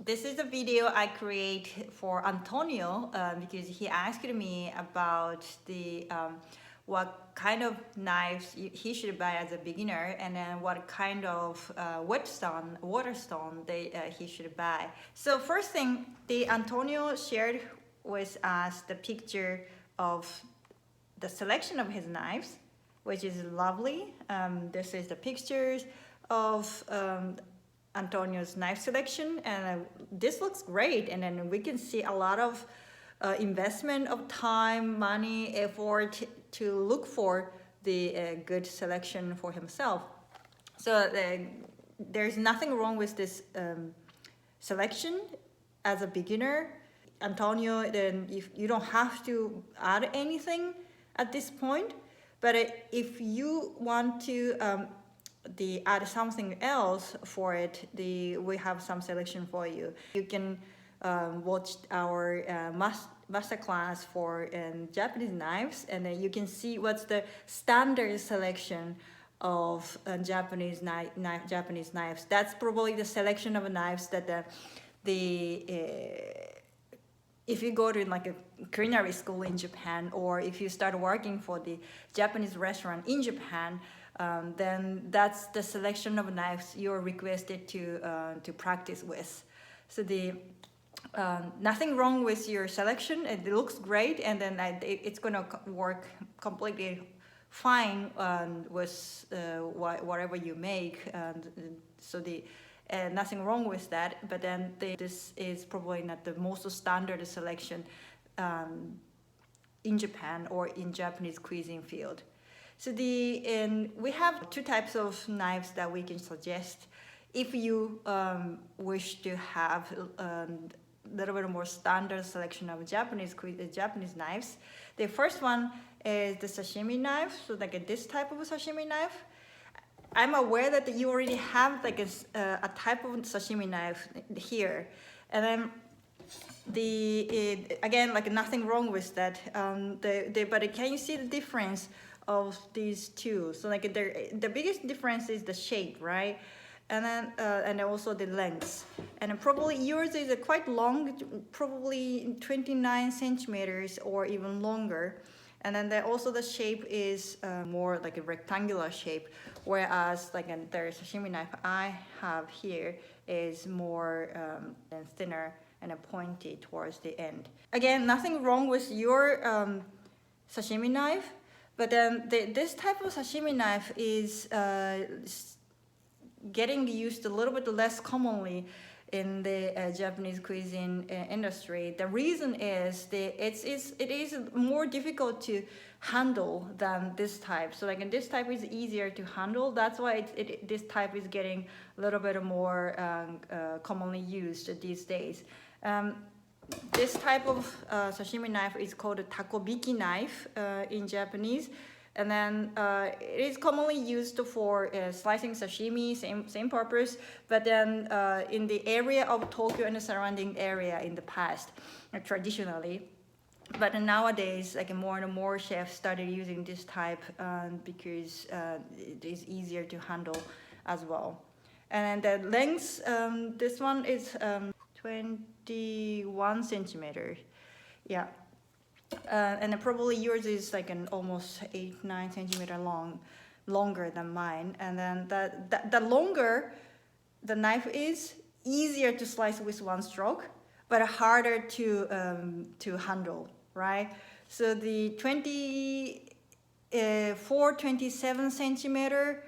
This is a video I create for Antonio because he asked me about the what kind of knives he should buy as a beginner, and then what kind of waterstone he should buy. So first thing, the Antonio shared with us the picture of the selection of his knives, which is lovely. This is the pictures of Antonio's knife selection, and this looks great. And then we can see a lot of investment of time, money, effort to look for the good selection for himself. So there's nothing wrong with this selection as a beginner. Antonio, then if you don't have to add anything at this point, but if you want to add something else for it, we have some selection for you. You can watch our masterclass for Japanese knives, and then you can see what's the standard selection of Japanese knives. That's probably the selection of knives that if you go to like a culinary school in Japan, or if you start working for the Japanese restaurant in Japan, then that's the selection of knives you're requested to practice with. So nothing wrong with your selection. It looks great, and then it's gonna work completely fine with whatever you make. So nothing wrong with that. But then this is probably not the most standard selection in Japan or in Japanese cuisine field. So we have two types of knives that we can suggest if you wish to have a little bit more standard selection of Japanese knives. The first one is the sashimi knife, so like this type of sashimi knife. I'm aware that you already have like a type of sashimi knife here, and then again, like nothing wrong with that. But can you see the difference of these two? So like the biggest difference is the shape, right? And then also the length. And then probably yours is quite long, probably 29 centimeters or even longer. And then also the shape is more like a rectangular shape, whereas like the sashimi knife I have here is more thinner and pointy towards the end. Again, nothing wrong with your sashimi knife, but then this type of sashimi knife is getting used a little bit less commonly in the Japanese cuisine industry. The reason is it is more difficult to handle than this type. So like this type is easier to handle. That's why this type is getting a little bit more commonly used these days. This type of sashimi knife is called a Takobiki knife in Japanese. And then it is commonly used for slicing sashimi, same purpose, but then in the area of Tokyo and the surrounding area in the past, traditionally. But nowadays, like more and more chefs started using this type because it is easier to handle as well. And the length, this one is 21 centimeters. Yeah. And probably yours is like an almost 8-9 centimeter longer than mine. And then the longer the knife is, easier to slice with one stroke, but harder to handle, right? So the 27 centimeter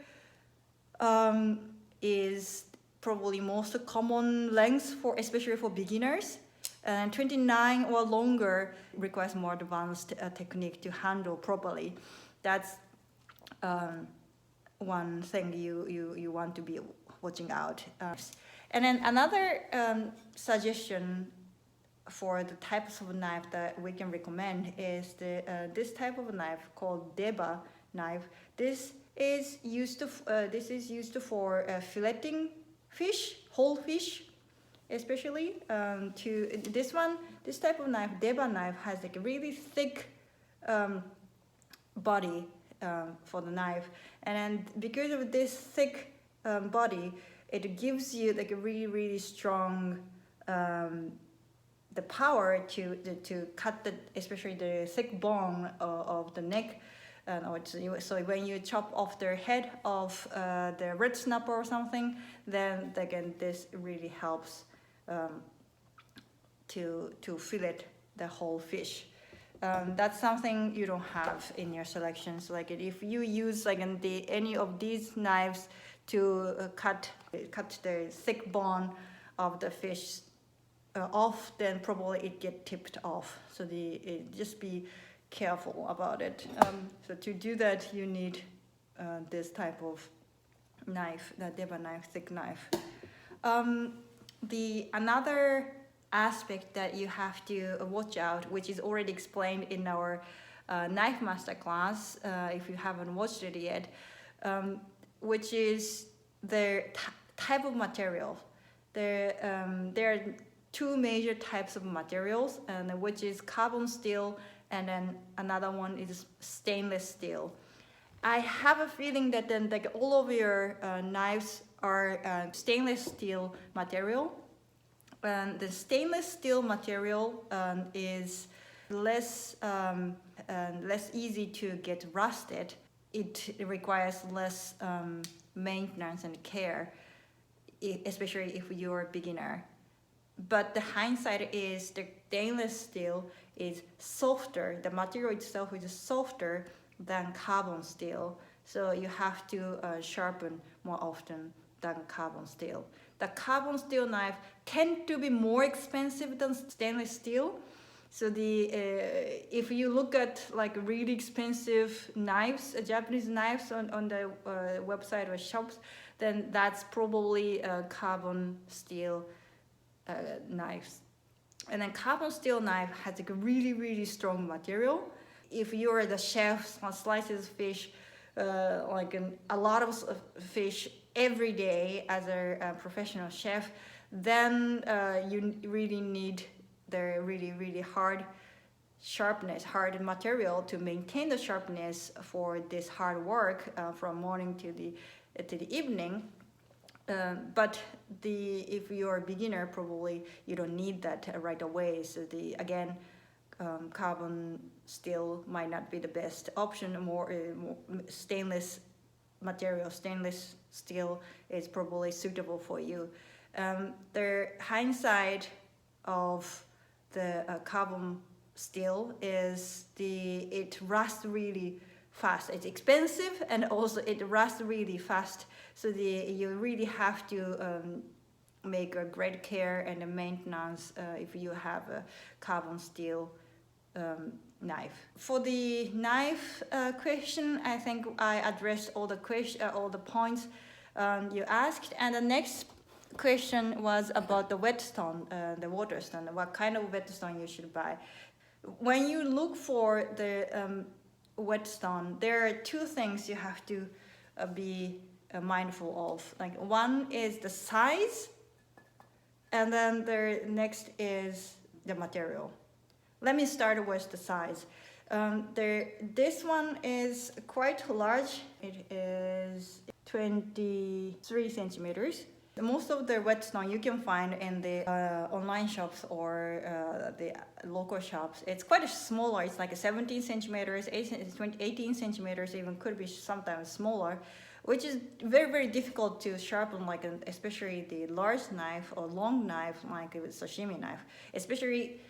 is probably most common length especially for beginners. And 29 or longer requires more advanced technique to handle properly. That's one thing you want to be watching out. And then another suggestion for the types of knife that we can recommend is this type of knife called Deba knife. This is used for filleting fish, whole fish. Especially this type of knife, Deba knife, has like a really thick body for the knife, and then because of this thick body, it gives you like a really strong the power to cut especially the thick bone of the neck. So when you chop off the head of the red snapper or something, then again this really helps to fillet the whole fish. That's something you don't have in your selections. Like if you use like any of these knives to cut the thick bone of the fish off, then probably it get tipped off. So just be careful about it. So to do that, you need this type of knife, the deba knife, thick knife. The another aspect that you have to watch out, which is already explained in our knife master class, if you haven't watched it yet, which is the type of material. There are two major types of materials, and which is carbon steel, and then another one is stainless steel. I have a feeling that then like all of your knives are stainless steel material. And the stainless steel material is less easy to get rusted. It requires less maintenance and care, especially if you're a beginner. But the hindsight is the stainless steel is softer. The material itself is softer than carbon steel, so you have to sharpen more often than carbon steel. The carbon steel knife tend to be more expensive than stainless steel. So if you look at like really expensive knives, Japanese knives on the website or shops, then that's probably carbon steel knives. And then carbon steel knife has like a really strong material. If you're the chef slices fish, a lot of fish every day as a professional chef, then you really need the really hard material to maintain the sharpness for this hard work from morning to the evening. But if you're a beginner, probably you don't need that right away. So carbon steel might not be the best option. More stainless steel is probably suitable for you. The hindsight of the carbon steel is it rusts really fast. It's expensive, and also it rusts really fast. So you really have to make a great care and a maintenance if you have a carbon steel knife. For the knife question, I think I addressed all the points you asked. And the next question was about the whetstone, the water stone. What kind of whetstone you should buy? When you look for the whetstone, there are two things you have to be mindful of. Like one is the size, and then the next is the material. Let me start with the size. This one is quite large. It is 23 centimeters. Most of the whetstone you can find in the online shops or the local shops. It's quite smaller. It's like 17 centimeters, 18 centimeters, even could be sometimes smaller, which is very difficult to sharpen, like especially the large knife or long knife, like a sashimi knife. Especially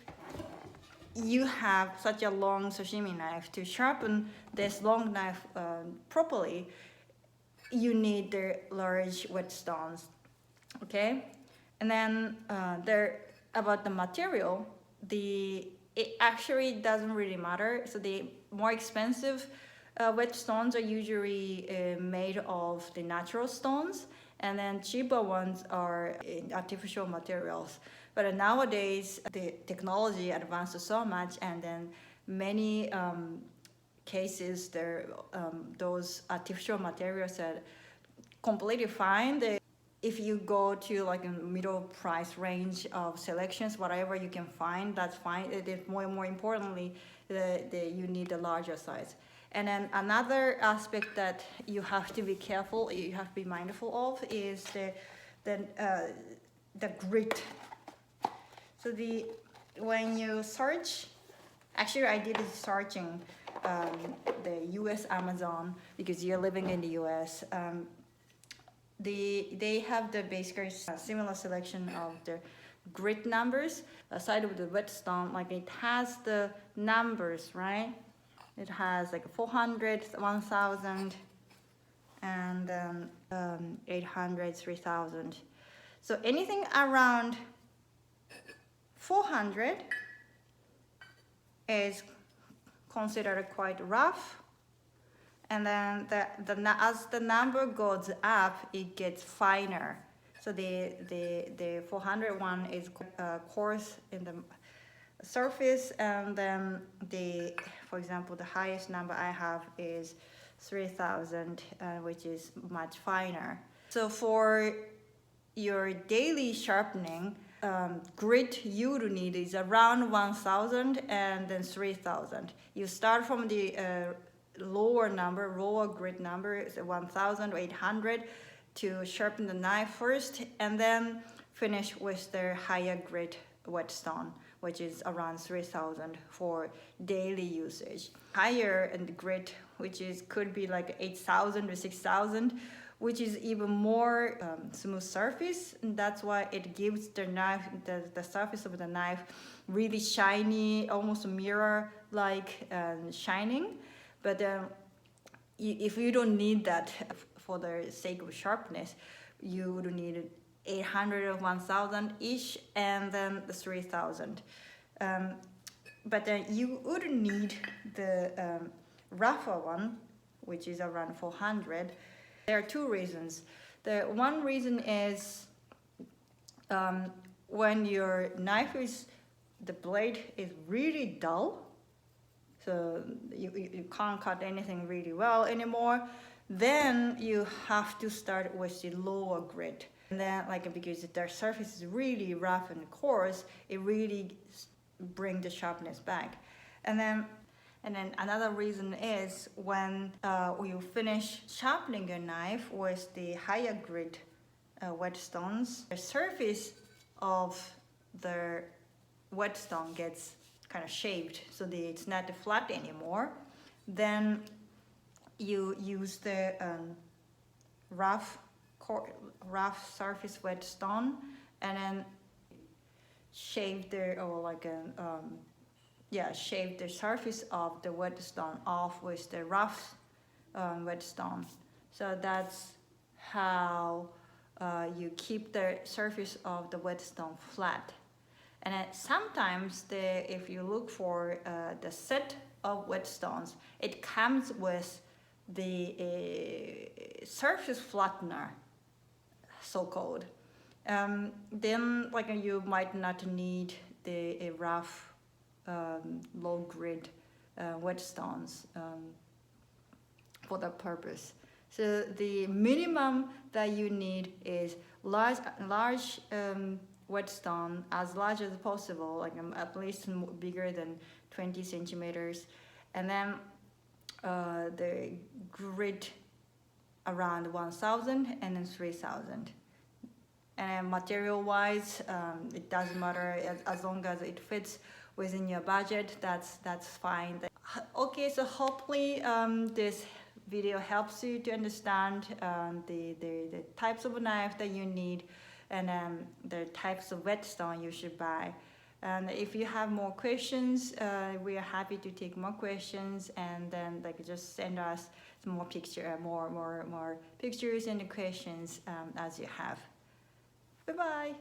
you have such a long sashimi knife. To sharpen this long knife properly, you need the large whetstones. Okay, and then about the material, it actually doesn't really matter. So the more expensive whetstones are usually made of the natural stones, and then cheaper ones are artificial materials. But nowadays the technology advanced so much, and then many cases those artificial materials are completely fine. If you go to like a middle price range of selections, whatever you can find, that's fine. More importantly, you need a larger size. And then another aspect that you have to be careful, you have to be mindful of, is the grit. So when you search, actually I did searching the US Amazon because you're living in the US. They have the basically similar selection of the grid numbers aside of the whetstone. Like it has the numbers, right? It has like 400, 1000, and 800, 3000. So anything around 400 is considered quite rough, and then as the number goes up, it gets finer. So the 400 one is coarse in the surface, and then for example, the highest number I have is 3000, which is much finer. So for your daily sharpening, grit you would need is around 1000 and then 3000. You start from the lower grit number is 1800 to sharpen the knife first, and then finish with the higher grit whetstone, which is around 3000 for daily usage. Higher in the grit, which could be like 8000 or 6000, which is even more smooth surface, and that's why it gives the knife, the surface of the knife, really shiny, almost mirror-like shining. But if you don't need that for the sake of sharpness, you would need 800 or 1000 each, and then the 3000. But then you would need the rougher one, which is around 400. There are two reasons. The one reason is when your the blade is really dull, so you can't cut anything really well anymore, then you have to start with the lower grit. And then because the surface is really rough and coarse, it really brings the sharpness back. And then another reason is when you finish sharpening your knife with the higher grit whetstones, the surface of the whetstone gets kind of shaped, so that it's not flat anymore. Then you use the rough surface whetstone, and then shave shave the surface of the whetstone off with the rough whetstone. So that's how you keep the surface of the whetstone flat. And then sometimes if you look for the set of whetstones, it comes with the surface flattener, so-called. Then you might not need the rough low grit whetstones for that purpose. So the minimum that you need is large whetstone, as large as possible, at least bigger than 20 centimeters, and then the grit around 1000 and then 3000. And material-wise, it doesn't matter, as long as it fits within your budget. That's fine. Okay, so hopefully this video helps you to understand the types of knife that you need, and the types of whetstone you should buy. And if you have more questions, we are happy to take more questions, and then just send us some more pictures and questions as you have. Bye-bye.